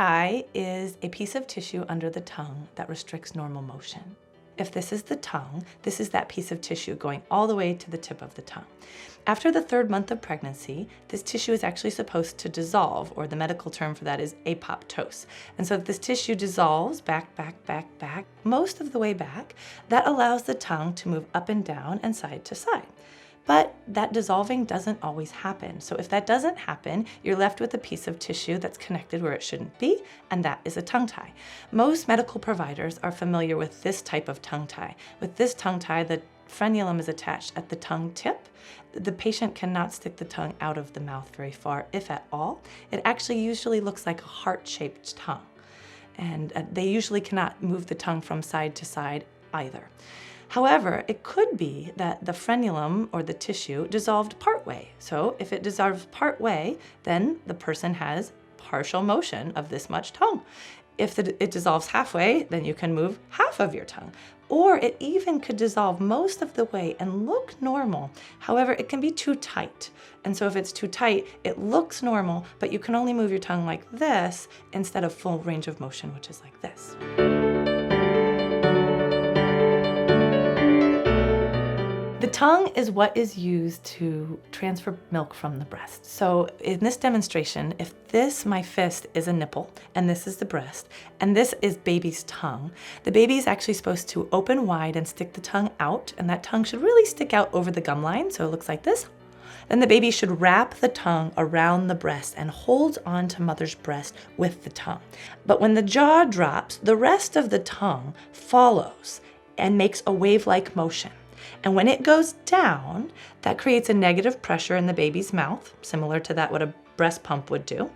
tie is a piece of tissue under the tongue that restricts normal motion. If this is the tongue, this is that piece of tissue going all the way to the tip of the tongue. After the 3rd month of pregnancy, this tissue is actually supposed to dissolve, or the medical term for that is apoptose. And so if this tissue dissolves back, most of the way back, that allows the tongue to move up and down and side to side. But that dissolving doesn't always happen. So if that doesn't happen, you're left with a piece of tissue that's connected where it shouldn't be, and that is a tongue tie. Most medical providers are familiar with this type of tongue tie. With this tongue tie, the frenulum is attached at the tongue tip. The patient cannot stick the tongue out of the mouth very far, if at all. It actually usually looks like a heart-shaped tongue. And they usually cannot move the tongue from side to side either. However, it could be that the frenulum, or the tissue, dissolved partway. So if it dissolves partway, then the person has partial motion of this much tongue. If it dissolves halfway, then you can move half of your tongue. Or it even could dissolve most of the way and look normal. However, it can be too tight. And so if it's too tight, it looks normal, but you can only move your tongue like this instead of full range of motion, which is like this. The tongue is what is used to transfer milk from the breast. So in this demonstration, if my fist is a nipple, and this is the breast, and this is baby's tongue, the baby is actually supposed to open wide and stick the tongue out, and that tongue should really stick out over the gum line, so it looks like this. Then the baby should wrap the tongue around the breast and hold on to mother's breast with the tongue. But when the jaw drops, the rest of the tongue follows and makes a wave-like motion. And when it goes down, that creates a negative pressure in the baby's mouth, similar to that what a breast pump would do.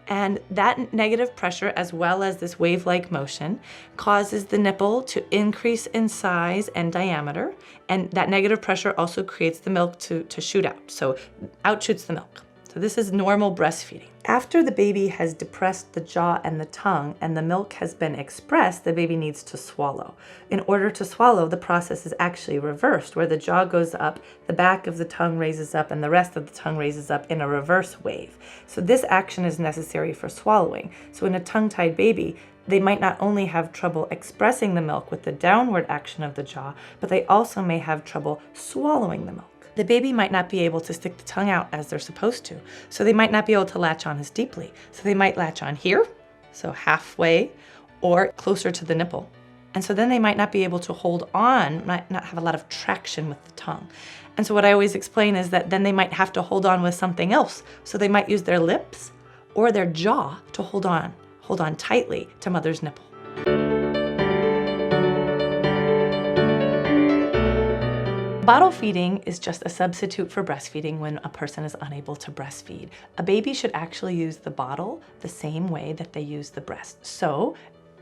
And that negative pressure, as well as this wave-like motion, causes the nipple to increase in size and diameter. And that negative pressure also creates the milk to shoot out. So out shoots the milk. So this is normal breastfeeding. After the baby has depressed the jaw and the tongue and the milk has been expressed, the baby needs to swallow. In order to swallow, the process is actually reversed, where the jaw goes up, the back of the tongue raises up, and the rest of the tongue raises up in a reverse wave. So this action is necessary for swallowing. So in a tongue-tied baby, they might not only have trouble expressing the milk with the downward action of the jaw, but they also may have trouble swallowing the milk. The baby might not be able to stick the tongue out as they're supposed to, so they might not be able to latch on as deeply. So they might latch on here, so halfway, or closer to the nipple. And so then they might not be able to hold on, might not have a lot of traction with the tongue. And so what I always explain is that then they might have to hold on with something else. So they might use their lips or their jaw to hold on tightly to mother's nipple. Bottle feeding is just a substitute for breastfeeding when a person is unable to breastfeed. A baby should actually use the bottle the same way that they use the breast. So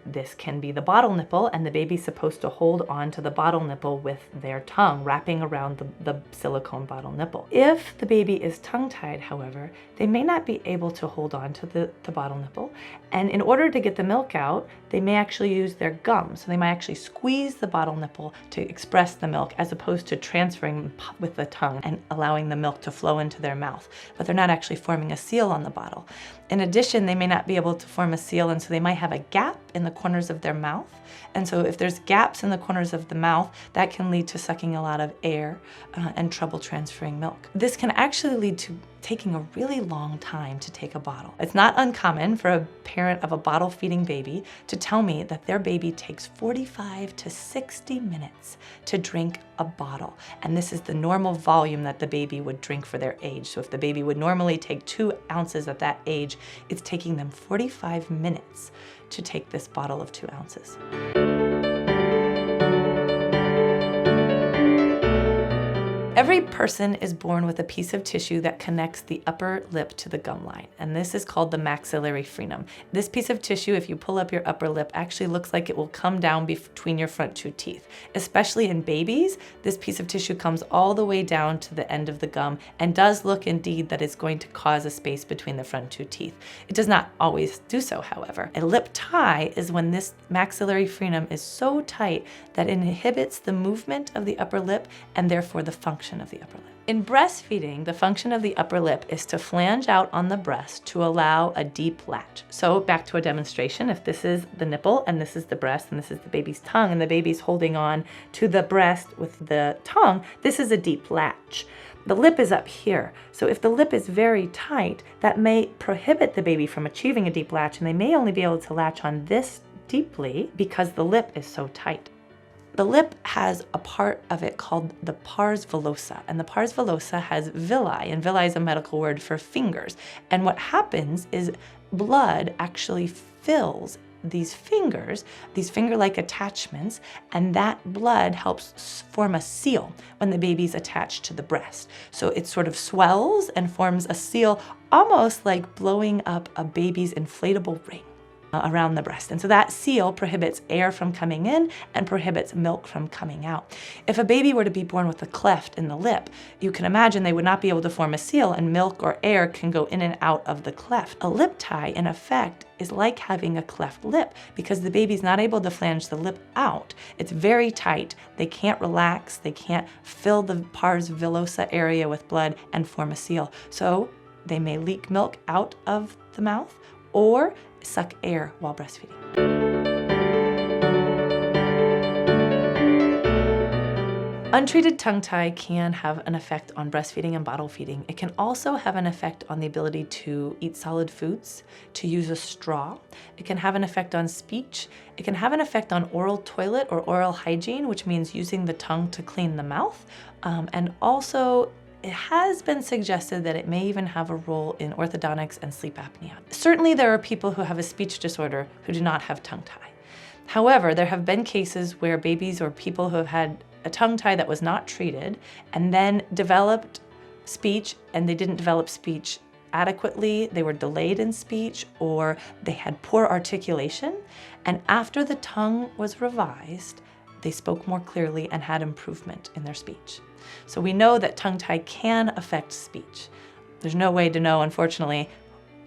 this can be the bottle nipple, and the baby's supposed to hold on to the bottle nipple with their tongue wrapping around the silicone bottle nipple. If the baby is tongue-tied, however, they may not be able to hold on to the bottle nipple, and in order to get the milk out, they may actually use their gum. So they might actually squeeze the bottle nipple to express the milk, as opposed to transferring with the tongue and allowing the milk to flow into their mouth. But they're not actually forming a seal on the bottle. In addition, they may not be able to form a seal, and so they might have a gap in the corners of their mouth. And so if there's gaps in the corners of the mouth, that can lead to sucking a lot of air and trouble transferring milk. This can actually lead to taking a really long time to take a bottle. It's not uncommon for a parent of a bottle feeding baby to tell me that their baby takes 45 to 60 minutes to drink a bottle. And this is the normal volume that the baby would drink for their age. So if the baby would normally take 2 ounces at that age, it's taking them 45 minutes to take this bottle of 2 ounces. Every person is born with a piece of tissue that connects the upper lip to the gum line, and this is called the maxillary frenum. This piece of tissue, if you pull up your upper lip, actually looks like it will come down between your front 2 teeth. Especially in babies, this piece of tissue comes all the way down to the end of the gum and does look indeed that it's going to cause a space between the front 2 teeth. It does not always do so, however. A lip tie is when this maxillary frenum is so tight that it inhibits the movement of the upper lip and therefore the function function of the upper lip. In breastfeeding, the function of the upper lip is to flange out on the breast to allow a deep latch. So back to a demonstration, if this is the nipple and this is the breast and this is the baby's tongue and the baby's holding on to the breast with the tongue, this is a deep latch. The lip is up here. So if the lip is very tight, that may prohibit the baby from achieving a deep latch, and they may only be able to latch on this deeply because the lip is so tight. The lip has a part of it called the pars villosa, and the pars villosa has villi, and villi is a medical word for fingers. And what happens is blood actually fills these fingers, these finger-like attachments, and that blood helps form a seal when the baby's attached to the breast. So it sort of swells and forms a seal, almost like blowing up a baby's inflatable ring around the breast. And so that seal prohibits air from coming in and prohibits milk from coming out. If a baby were to be born with a cleft in the lip, you can imagine they would not be able to form a seal, and milk or air can go in and out of the cleft. A lip tie, in effect, is like having a cleft lip because the baby's not able to flange the lip out. It's very tight. They can't relax. They can't fill the pars villosa area with blood and form a seal. So they may leak milk out of the mouth or suck air while breastfeeding. Untreated tongue tie can have an effect on breastfeeding and bottle feeding. It can also have an effect on the ability to eat solid foods, to use a straw. It can have an effect on speech. It can have an effect on oral toilet or oral hygiene, which means using the tongue to clean the mouth. And also, it has been suggested that it may even have a role in orthodontics and sleep apnea. Certainly there are people who have a speech disorder who do not have tongue tie. However, there have been cases where babies or people who have had a tongue tie that was not treated and then developed speech, and they didn't develop speech adequately, they were delayed in speech, or they had poor articulation, and after the tongue was revised, they spoke more clearly and had improvement in their speech. So we know that tongue tie can affect speech. There's no way to know, unfortunately,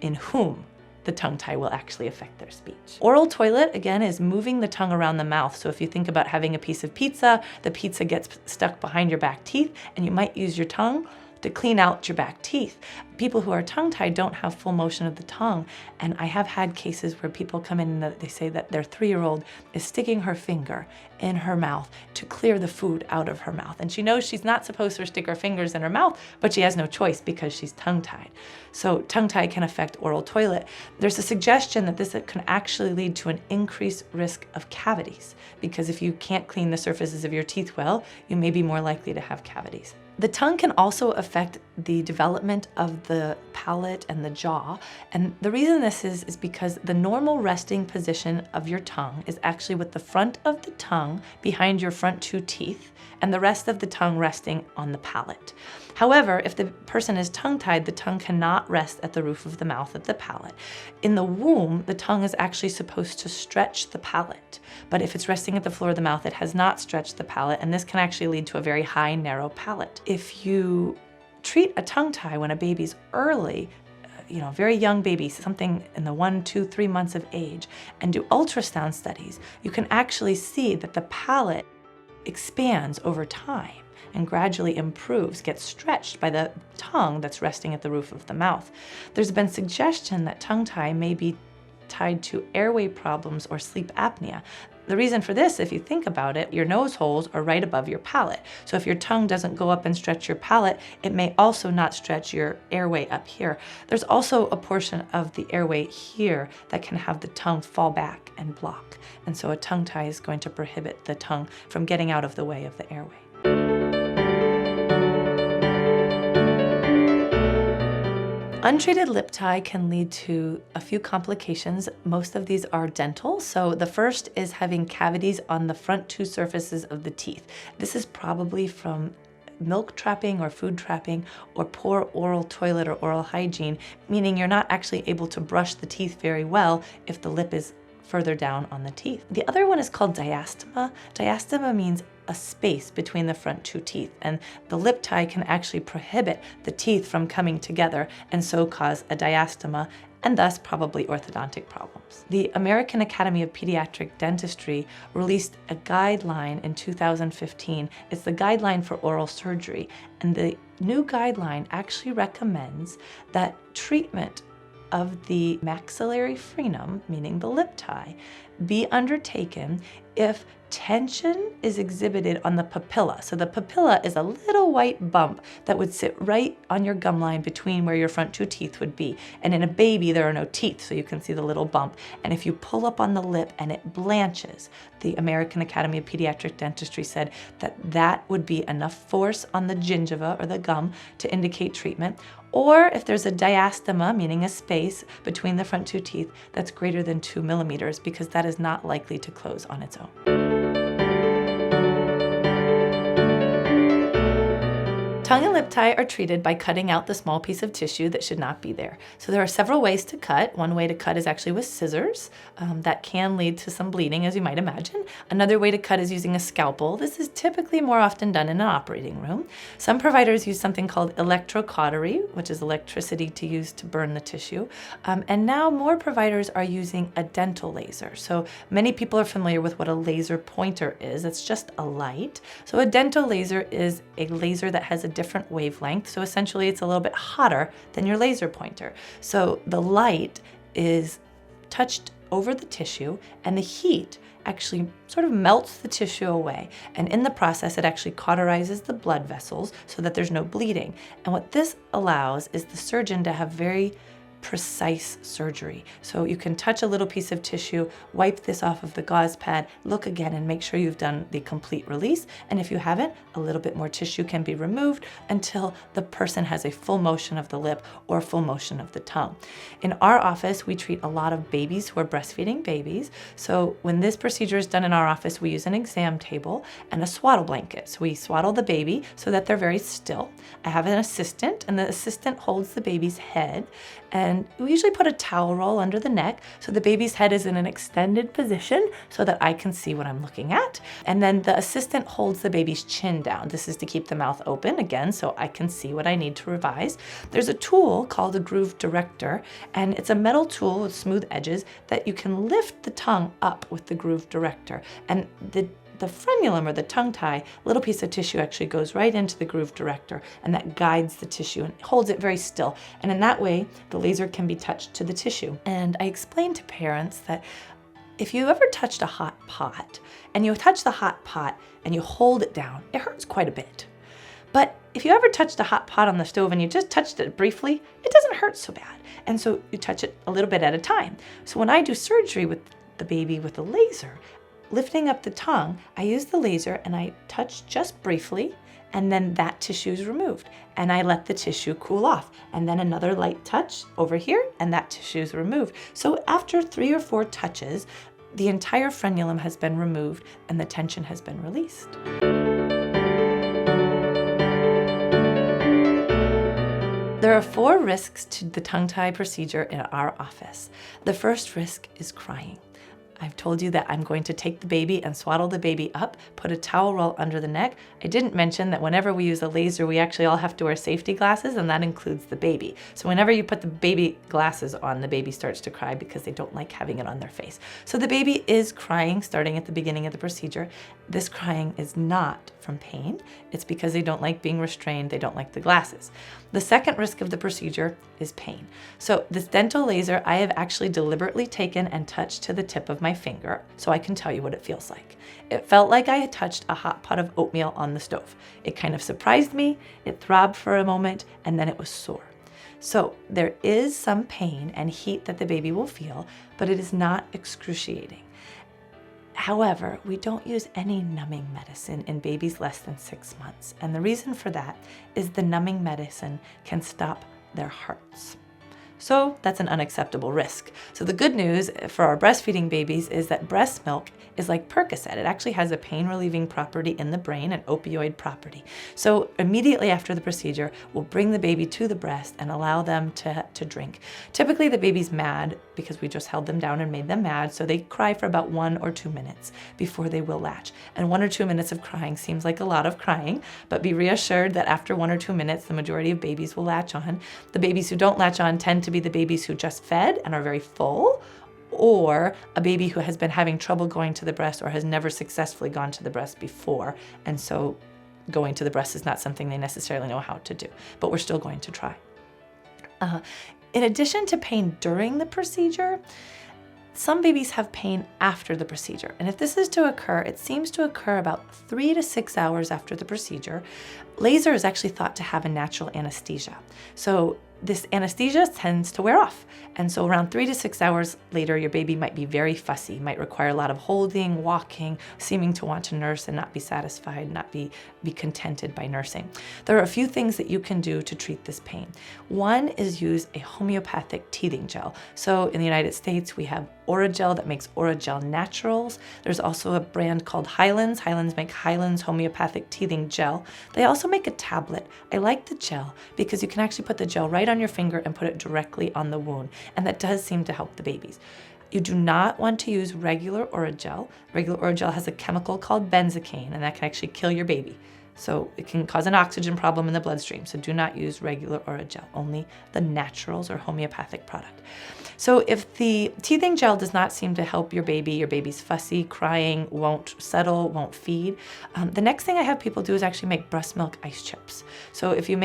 in whom the tongue tie will actually affect their speech. Oral toilet, again, is moving the tongue around the mouth. So if you think about having a piece of pizza, the pizza gets stuck behind your back teeth, and you might use your tongue to clean out your back teeth. People who are tongue-tied don't have full motion of the tongue, and I have had cases where people come in and they say that their 3-year-old is sticking her finger in her mouth to clear the food out of her mouth. And she knows she's not supposed to stick her fingers in her mouth, but she has no choice because she's tongue-tied. So tongue-tie can affect oral toilet. There's a suggestion that this can actually lead to an increased risk of cavities, because if you can't clean the surfaces of your teeth well, you may be more likely to have cavities. The tongue can also affect the development of the palate and the jaw. And the reason this is because the normal resting position of your tongue is actually with the front of the tongue behind your front 2 teeth and the rest of the tongue resting on the palate. However, if the person is tongue-tied, the tongue cannot rest at the roof of the mouth at the palate. In the womb, the tongue is actually supposed to stretch the palate. But if it's resting at the floor of the mouth, it has not stretched the palate, and this can actually lead to a very high, narrow palate. If you treat a tongue tie when a baby's early, very young baby, something in the 1, 2, 3 months of age, and do ultrasound studies, you can actually see that the palate expands over time and gradually improves, gets stretched by the tongue that's resting at the roof of the mouth. There's been suggestion that tongue tie may be tied to airway problems or sleep apnea. The reason for this, if you think about it, your nose holes are right above your palate. So if your tongue doesn't go up and stretch your palate, it may also not stretch your airway up here. There's also a portion of the airway here that can have the tongue fall back and block. And so a tongue tie is going to prohibit the tongue from getting out of the way of the airway. Untreated lip tie can lead to a few complications. Most of these are dental. So the first is having cavities on the front 2 surfaces of the teeth. This is probably from milk trapping or food trapping or poor oral toilet or oral hygiene, meaning you're not actually able to brush the teeth very well if the lip is further down on the teeth. The other one is called diastema. Diastema means a space between the front 2 teeth, and the lip tie can actually prohibit the teeth from coming together and so cause a diastema and thus probably orthodontic problems. The American Academy of Pediatric Dentistry released a guideline in 2015. It's the guideline for oral surgery, and the new guideline actually recommends that treatment of the maxillary frenum, meaning the lip tie, be undertaken if tension is exhibited on the papilla. So the papilla is a little white bump that would sit right on your gum line between where your front two teeth would be. And in a baby, there are no teeth, so you can see the little bump. And if you pull up on the lip and it blanches, the American Academy of Pediatric Dentistry said that that would be enough force on the gingiva or the gum to indicate treatment. Or if there's a diastema, meaning a space between the front two teeth, that's greater than 2 millimeters, because that is not likely to close on its own. Tongue and lip tie are treated by cutting out the small piece of tissue that should not be there. So there are several ways to cut. One way to cut is actually with scissors. That can lead to some bleeding, as you might imagine. Another way to cut is using a scalpel. This is typically more often done in an operating room. Some providers use something called electrocautery, which is electricity to use to burn the tissue. And now more providers are using a dental laser. So many people are familiar with what a laser pointer is. It's just a light. So a dental laser is a laser that has a different wavelength. So essentially it's a little bit hotter than your laser pointer. So the light is touched over the tissue and the heat actually sort of melts the tissue away. And in the process, it actually cauterizes the blood vessels so that there's no bleeding. And what this allows is the surgeon to have very precise surgery. So you can touch a little piece of tissue, wipe this off of the gauze pad, look again and make sure you've done the complete release. And if you haven't, a little bit more tissue can be removed until the person has a full motion of the lip or full motion of the tongue. In our office, we treat a lot of babies who are breastfeeding babies. So when this procedure is done in our office, we use an exam table and a swaddle blanket. So we swaddle the baby so that they're very still. I have an assistant, and the assistant holds the baby's head, and we usually put a towel roll under the neck so the baby's head is in an extended position so that I can see what I'm looking at. And then the assistant holds the baby's chin down. This is to keep the mouth open, again, so I can see what I need to revise. There's a tool called a groove director, and it's a metal tool with smooth edges that you can lift the tongue up with the groove director. And the frenulum, or the tongue tie, little piece of tissue actually goes right into the groove director, and that guides the tissue and holds it very still. And in that way, the laser can be touched to the tissue. And I explained to parents that if you ever touched a hot pot, and you touch the hot pot and you hold it down, it hurts quite a bit. But if you ever touched a hot pot on the stove and you just touched it briefly, it doesn't hurt so bad. And so you touch it a little bit at a time. So when I do surgery with the baby with a laser, lifting up the tongue, I use the laser and I touch just briefly, and then that tissue is removed. And I let the tissue cool off. And then another light touch over here, and that tissue is removed. So after 3 or 4 touches, the entire frenulum has been removed and the tension has been released. There are 4 risks to the tongue tie procedure in our office. The first risk is crying. I've told you that I'm going to take the baby and swaddle the baby up, put a towel roll under the neck. I didn't mention that whenever we use a laser, we actually all have to wear safety glasses, and that includes the baby. So whenever you put the baby glasses on, the baby starts to cry because they don't like having it on their face. So the baby is crying starting at the beginning of the procedure. This crying is not from pain. It's because they don't like being restrained. They don't like the glasses. The second risk of the procedure is pain. So this dental laser, I have actually deliberately taken and touched to the tip of my finger so I can tell you what it feels like. It felt like I had touched a hot pot of oatmeal on the stove. It kind of surprised me, it throbbed for a moment, and then it was sore. So there is some pain and heat that the baby will feel, but it is not excruciating. However, we don't use any numbing medicine in babies less than 6 months. And the reason for that is the numbing medicine can stop their hearts. So that's an unacceptable risk. So the good news for our breastfeeding babies is that breast milk is like Percocet. It actually has a pain-relieving property in the brain, an opioid property. So immediately after the procedure, we'll bring the baby to the breast and allow them to drink. Typically the baby's mad because we just held them down and made them mad, so they cry for about 1 or 2 minutes before they will latch. And 1 or 2 minutes of crying seems like a lot of crying, but be reassured that after 1 or 2 minutes, the majority of babies will latch on. The babies who don't latch on tend to be the babies who just fed and are very full, or a baby who has been having trouble going to the breast or has never successfully gone to the breast before. And so going to the breast is not something they necessarily know how to do, but we're still going to try. In addition to pain during the procedure, some babies have pain after the procedure. And if this is to occur, it seems to occur about 3 to 6 hours after the procedure. Laser is actually thought to have a natural anesthesia. So this anesthesia tends to wear off. And so around 3 to 6 hours later, your baby might be very fussy, might require a lot of holding, walking, seeming to want to nurse and not be satisfied, not be contented by nursing. There are a few things that you can do to treat this pain. One is use a homeopathic teething gel. So in the United States, we have Oragel that makes Oragel Naturals. There's also a brand called Hyland's. Hyland's make Hyland's homeopathic teething gel. They also make a tablet. I like the gel because you can actually put the gel right on your finger and put it directly on the wound. And that does seem to help the babies. You do not want to use regular Oragel. Regular Oragel has a chemical called benzocaine, and that can actually kill your baby. So it can cause an oxygen problem in the bloodstream. So do not use regular Oragel, only the naturals or homeopathic product. So if the teething gel does not seem to help your baby's fussy, crying, won't settle, won't feed, the next thing I have people do is actually make breast milk ice chips. So if you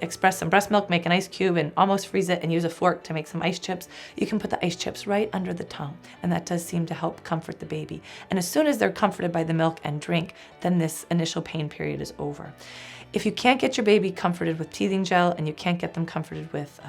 express some breast milk, make an ice cube and almost freeze it and use a fork to make some ice chips, you can put the ice chips right under the tongue. And that does seem to help comfort the baby. And as soon as they're comforted by the milk and drink, then this initial pain period is over. If you can't get your baby comforted with teething gel and you can't get them comforted with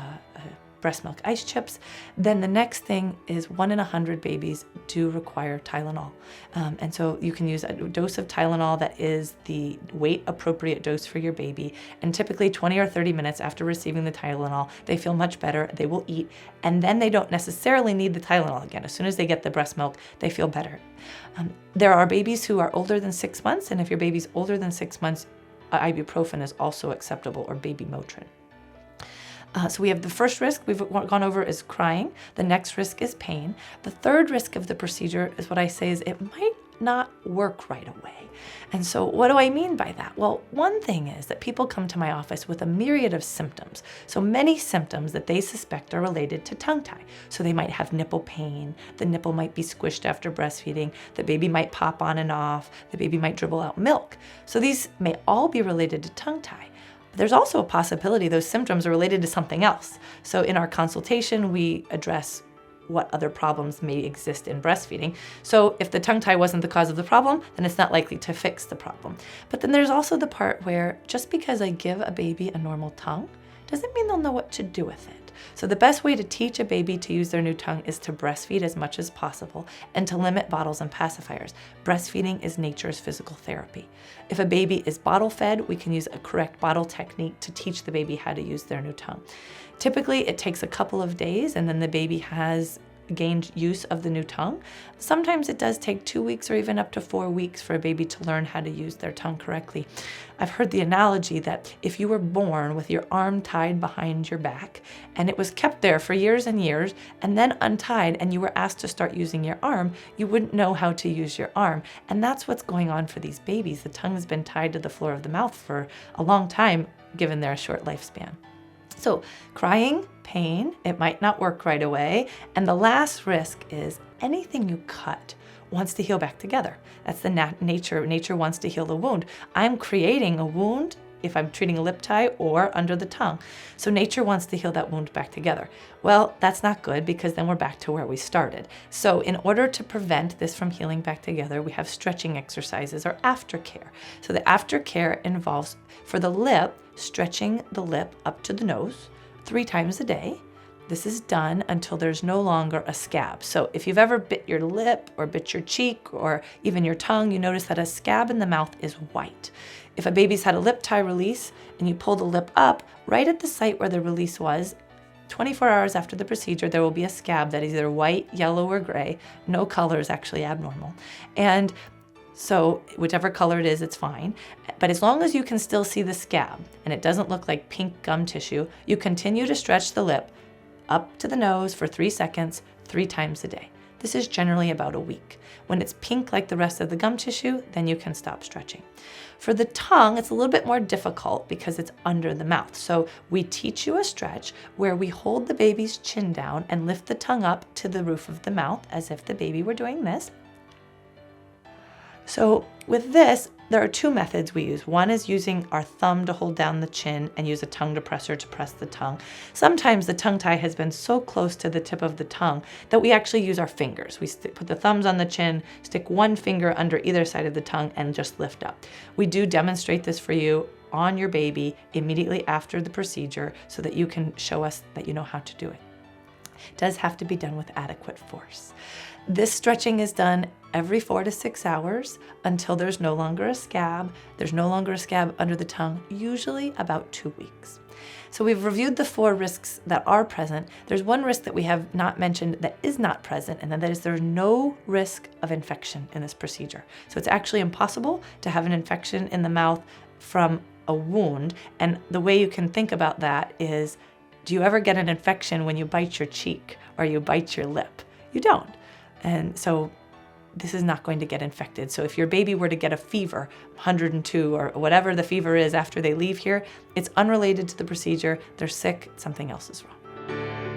breast milk ice chips, then the next thing is 1 in 100 babies do require Tylenol. And so you can use a dose of Tylenol that is the weight appropriate dose for your baby. And typically 20 or 30 minutes after receiving the Tylenol, they feel much better, they will eat, and then they don't necessarily need the Tylenol again. As soon as they get the breast milk, they feel better. There are babies who are older than 6 months, and if your baby's older than 6 months, ibuprofen is also acceptable, or baby Motrin. So we have the first risk we've gone over is crying. The next risk is pain. The third risk of the procedure is what I say is it might not work right away. And so what do I mean by that? Well, one thing is that people come to my office with a myriad of symptoms. So many symptoms that they suspect are related to tongue tie. So they might have nipple pain, the nipple might be squished after breastfeeding, the baby might pop on and off, the baby might dribble out milk. So these may all be related to tongue tie. There's also a possibility those symptoms are related to something else. So in our consultation, we address what other problems may exist in breastfeeding. So if the tongue tie wasn't the cause of the problem, then it's not likely to fix the problem. But then there's also the part where just because I give a baby a normal tongue doesn't mean they'll know what to do with it. So the best way to teach a baby to use their new tongue is to breastfeed as much as possible and to limit bottles and pacifiers. Breastfeeding is nature's physical therapy. If a baby is bottle fed, we can use a correct bottle technique to teach the baby how to use their new tongue. Typically, it takes a couple of days and then the baby has gained use of the new tongue. Sometimes it does take 2 weeks or even up to 4 weeks for a baby to learn how to use their tongue correctly. I've heard the analogy that if you were born with your arm tied behind your back and it was kept there for years and years and then untied and you were asked to start using your arm, you wouldn't know how to use your arm. And that's what's going on for these babies. The tongue has been tied to the floor of the mouth for a long time given their short lifespan. So crying, pain, it might not work right away. And the last risk is anything you cut wants to heal back together. That's the nature. Nature wants to heal the wound. I'm creating a wound if I'm treating a lip tie or under the tongue. So nature wants to heal that wound back together. Well, that's not good because then we're back to where we started. So in order to prevent this from healing back together, we have stretching exercises or aftercare. So the aftercare involves, for the lip, stretching the lip up to the nose 3 times a day. This is done until there's no longer a scab. So if you've ever bit your lip or bit your cheek or even your tongue, you notice that a scab in the mouth is white. If a baby's had a lip tie release and you pull the lip up right at the site where the release was, 24 hours after the procedure, there will be a scab that is either white, yellow, or gray. No color is actually abnormal. And so whichever color it is, it's fine. But as long as you can still see the scab and it doesn't look like pink gum tissue, you continue to stretch the lip up to the nose for 3 seconds, 3 times a day. This is generally about a week. When it's pink like the rest of the gum tissue, then you can stop stretching. For the tongue, it's a little bit more difficult because it's under the mouth. So we teach you a stretch where we hold the baby's chin down and lift the tongue up to the roof of the mouth as if the baby were doing this. So with this, there are two methods we use. One is using our thumb to hold down the chin and use a tongue depressor to press the tongue. Sometimes the tongue tie has been so close to the tip of the tongue that we actually use our fingers. We put the thumbs on the chin, stick one finger under either side of the tongue, and just lift up. We do demonstrate this for you on your baby immediately after the procedure so that you can show us that you know how to do it. It does have to be done with adequate force. This stretching is done every 4 to 6 hours until there's no longer a scab. There's no longer a scab under the tongue, usually about 2 weeks. So we've reviewed the 4 risks that are present. There's one risk that we have not mentioned that is not present, and that is there's no risk of infection in this procedure. So it's actually impossible to have an infection in the mouth from a wound. And the way you can think about that is, do you ever get an infection when you bite your cheek or you bite your lip? You don't. And so this is not going to get infected. So if your baby were to get a fever, 102 or whatever the fever is after they leave here, it's unrelated to the procedure. They're sick, something else is wrong.